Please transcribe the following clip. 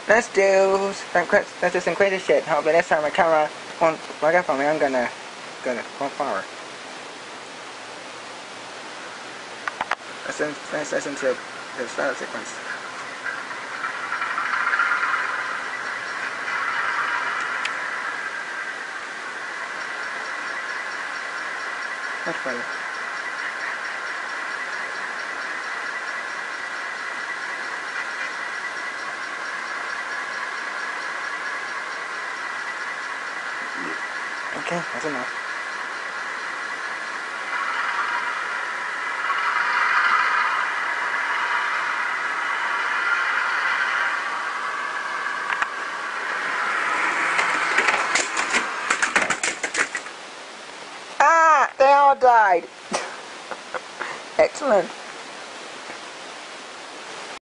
Let's do some crazy shit. Hopefully next time my camera won't work out for me. I'm gonna go forward. Let's listen to the start sequence. That's funny. Okay, that's enough. Ah! They all died! Excellent.